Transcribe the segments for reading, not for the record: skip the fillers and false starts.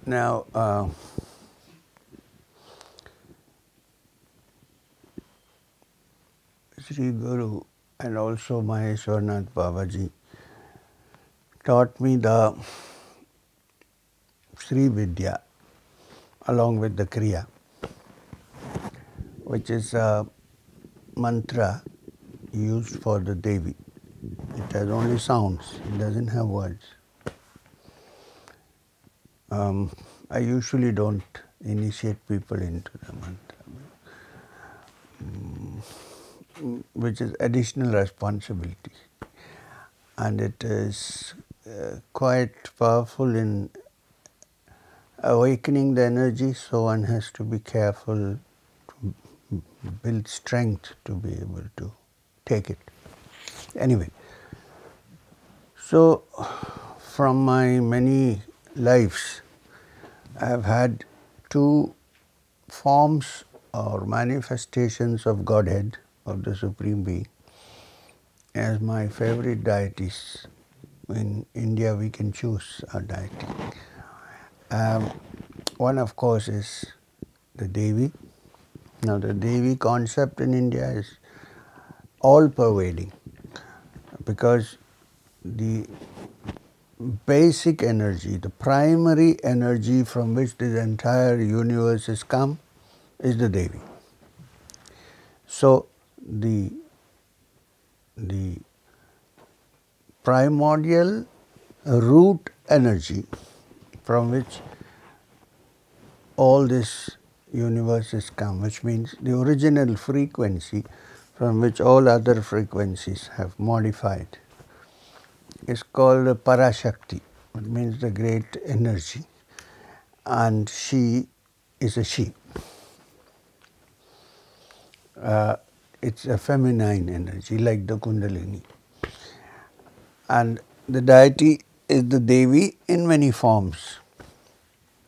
Now, Sri Guru and also Maheshwarnath Babaji taught me the Sri Vidya along with the Kriya, which is a mantra used for the Devi. It has only sounds, it doesn't have words. I usually don't initiate people into the mantra, which is additional responsibility. And it is quite powerful in awakening the energy, so one has to be careful to build strength to be able to take it. Anyway, so from my many lives, I have had two forms or manifestations of Godhead, of the Supreme Being, as my favorite deities. In India, we can choose a deity. One, of course, is the Devi. Now, the Devi concept in India is all-pervading, because the basic energy, the primary energy from which this entire universe has come is the Devi. So, the primordial root energy from which all this universe has come, which means the original frequency from which all other frequencies have modified, is called Parashakti. It means the great energy, and she is a she. It's a feminine energy like the Kundalini. And the deity is the Devi in many forms.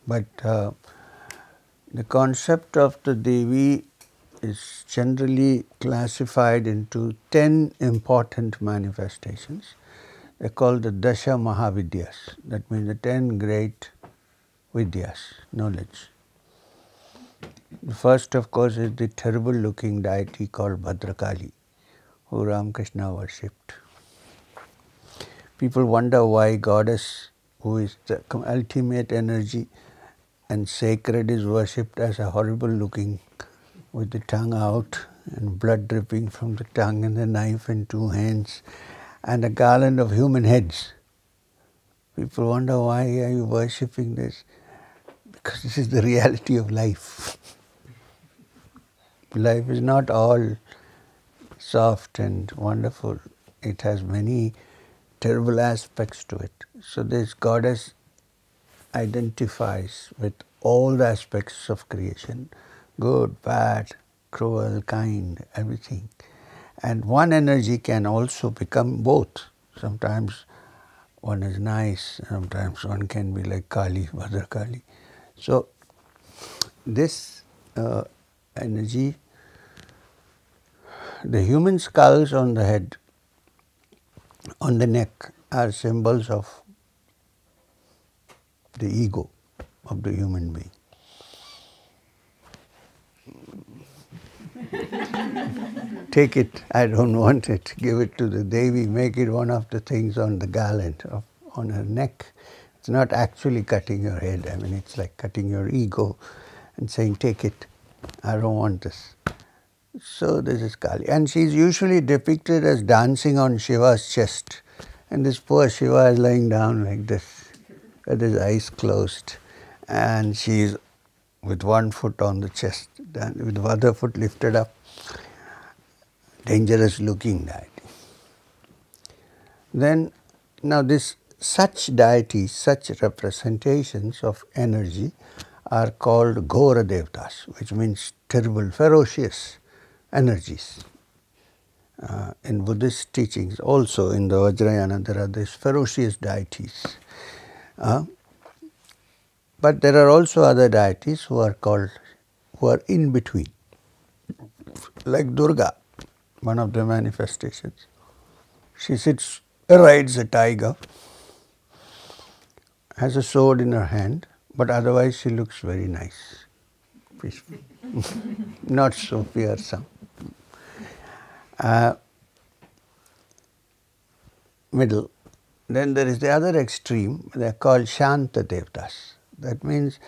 But the concept of the Devi is generally classified into 10 important manifestations. They are called the Dasha Mahavidyas. That means the 10 great Vidyas, knowledge. The first, of course, is the terrible looking deity called Bhadrakali, who Ramakrishna worshipped. People wonder why goddess, who is the ultimate energy and sacred, is worshipped as a horrible looking, with the tongue out and blood dripping from the tongue and the knife in two hands and a garland of human heads. People wonder, why are you worshipping this? Because this is the reality of life. Life is not all soft and wonderful. It has many terrible aspects to it. So this goddess identifies with all the aspects of creation, good, bad, cruel, kind, everything. And one energy can also become both. Sometimes one is nice, sometimes one can be like Kali, Bhadrakali. So this energy, the human skulls on the head, on the neck, are symbols of the ego of the human being. Take it, I don't want it, give it to the Devi, make it one of the things on the garland on her neck. It's not actually cutting your head, I mean it's like cutting your ego and saying, take it, I don't want this. So this is Kali, and she is usually depicted as dancing on Shiva's chest, and this poor Shiva is lying down like this with his eyes closed, and she is with one foot on the chest, with the other foot lifted up. Dangerous looking deity. Then, now such deities, such representations of energy are called Ghora Devtas, which means terrible, ferocious energies. In Buddhist teachings, also in the Vajrayana, there are these ferocious deities. But there are also other deities who are in between, like Durga, one of the manifestations. She rides a tiger, has a sword in her hand, but otherwise she looks very nice, peaceful, not so fearsome. Middle. Then there is the other extreme, they are called Shanta Devtas. That means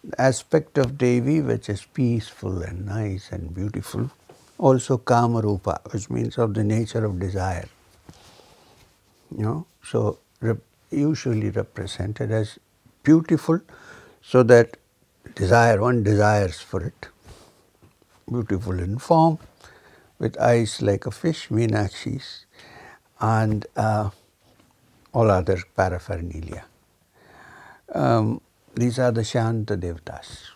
the aspect of Devi which is peaceful and nice and beautiful, also Kama Rupa, which means of the nature of desire. So usually represented as beautiful, so that one desires for it. Beautiful in form, with eyes like a fish, Meenakshi's, and all other paraphernalia. These are the Shanta Devtas,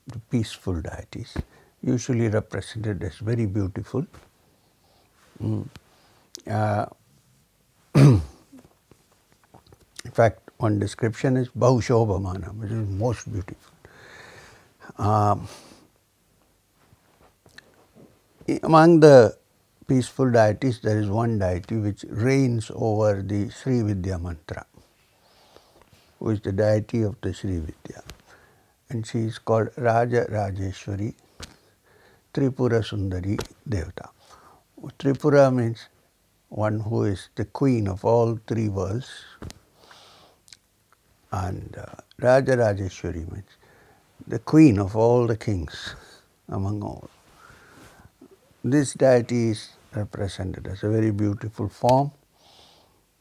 the peaceful deities, usually represented as very beautiful. In fact, one description is Bahushobhamana, which is most beautiful. Among the peaceful deities, there is one deity which reigns over the Sri Vidya mantra, who is the deity of the Sri Vidya. And she is called Rajarajeshwari, Tripura Sundari Devata. Tripura means one who is the queen of all three worlds, and Rajarajeshwari means the queen of all the kings among all. This deity is represented as a very beautiful form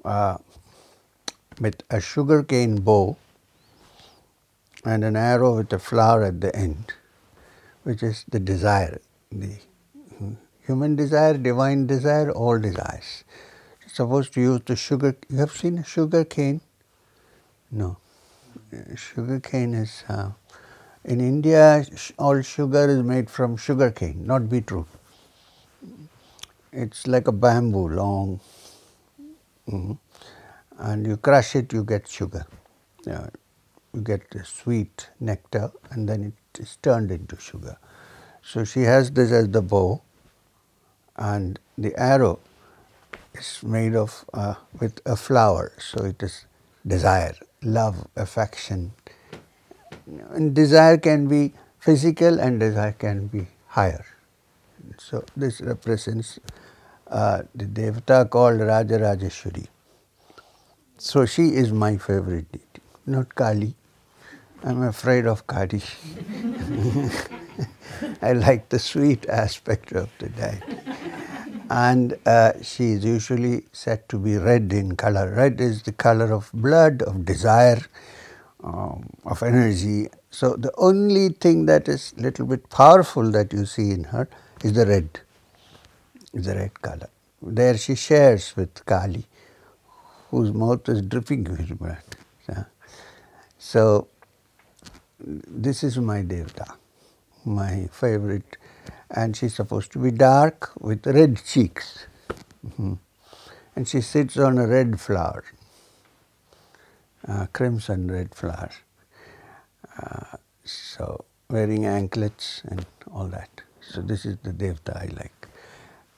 with a sugarcane bow and an arrow with a flower at the end, which is the desire, the human desire, divine desire, all desires. It's supposed to use the sugar. You have seen a sugar cane? No. Sugar cane is, in India, all sugar is made from sugar cane, not beetroot. It's like a bamboo, long, and you crush it, you get sugar. You get the sweet nectar, and then it is turned into sugar. So she has this as the bow, and the arrow is made of with a flower. So it is desire, love, affection. And desire can be physical, and desire can be higher. So this represents the Devata called Rajarajeshwari. So she is my favorite deity, not Kali. I'm afraid of Kali. I like the sweet aspect of the deity. And she is usually said to be red in color. Red is the color of blood, of desire, of energy. So the only thing that is little bit powerful that you see in her is the red color. There she shares with Kali, whose mouth is dripping with blood. So this is my Devata, my favorite, and she's supposed to be dark with red cheeks. And she sits on a red flower, crimson red flower. So wearing anklets and all that. So this is the Devata I like.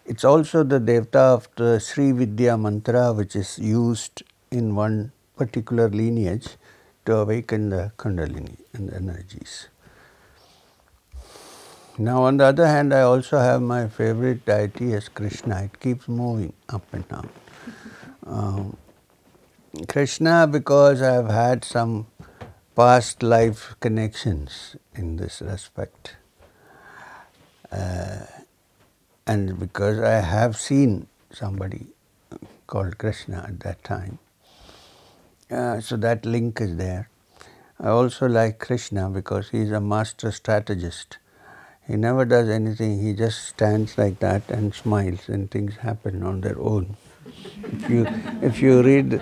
It's also the Devata of the Sri Vidya mantra, which is used in one particular lineage to awaken the Kundalini and the energies. Now on the other hand, I also have my favorite deity as Krishna. It keeps moving up and down. Krishna, because I have had some past life connections in this respect. And because I have seen somebody called Krishna at that time, so that link is there. I also like Krishna because he is a master strategist. He never does anything, he just stands like that and smiles, and things happen on their own. If you read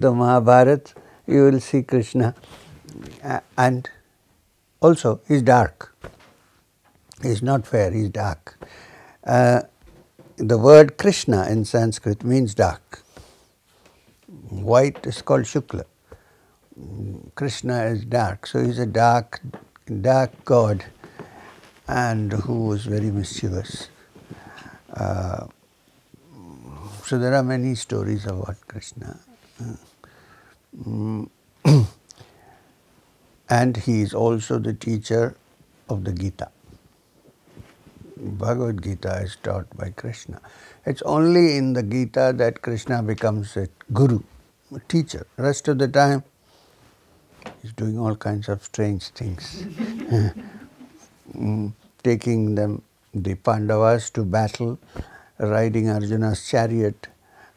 the Mahabharata, you will see Krishna. And also, he is dark. He is not fair, he is dark. The word Krishna in Sanskrit means dark. White is called Shukla. Krishna is dark, so he is a dark god, and who is very mischievous. So there are many stories about Krishna. and he is also the teacher of the Gita. Bhagavad Gita is taught by Krishna. It's only in the Gita that Krishna becomes a guru, a teacher. Rest of the time, he's doing all kinds of strange things. Taking the Pandavas to battle, riding Arjuna's chariot,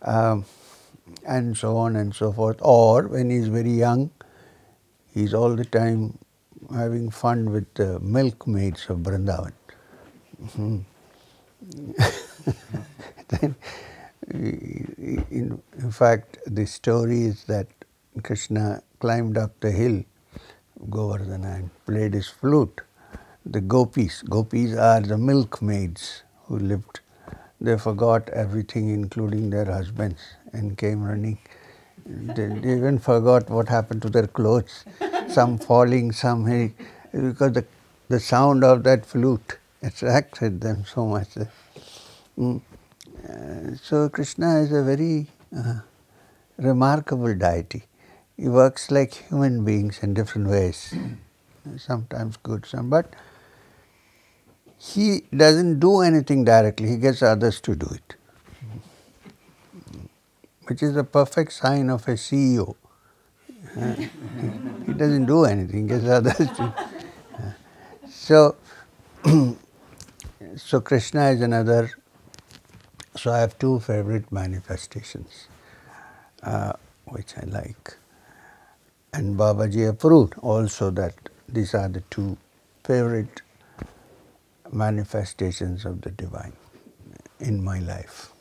and so on and so forth. Or when he's very young, he's all the time having fun with the milkmaids of Vrindavan. Then, in fact, the story is that Krishna climbed up the hill, Govardhana, and played his flute. The gopis are the milkmaids who lived. They forgot everything, including their husbands, and came running. They even forgot what happened to their clothes. Some falling, some hitting, because the sound of that flute attracted them so much. So Krishna is a very remarkable deity. He works like human beings in different ways, sometimes good, but he doesn't do anything directly. He gets others to do it, which is a perfect sign of a CEO. He doesn't do anything, gets others to. So, so Krishna is another. So I have two favorite manifestations, which I like. And Babaji approved also that these are the two favorite manifestations of the divine in my life.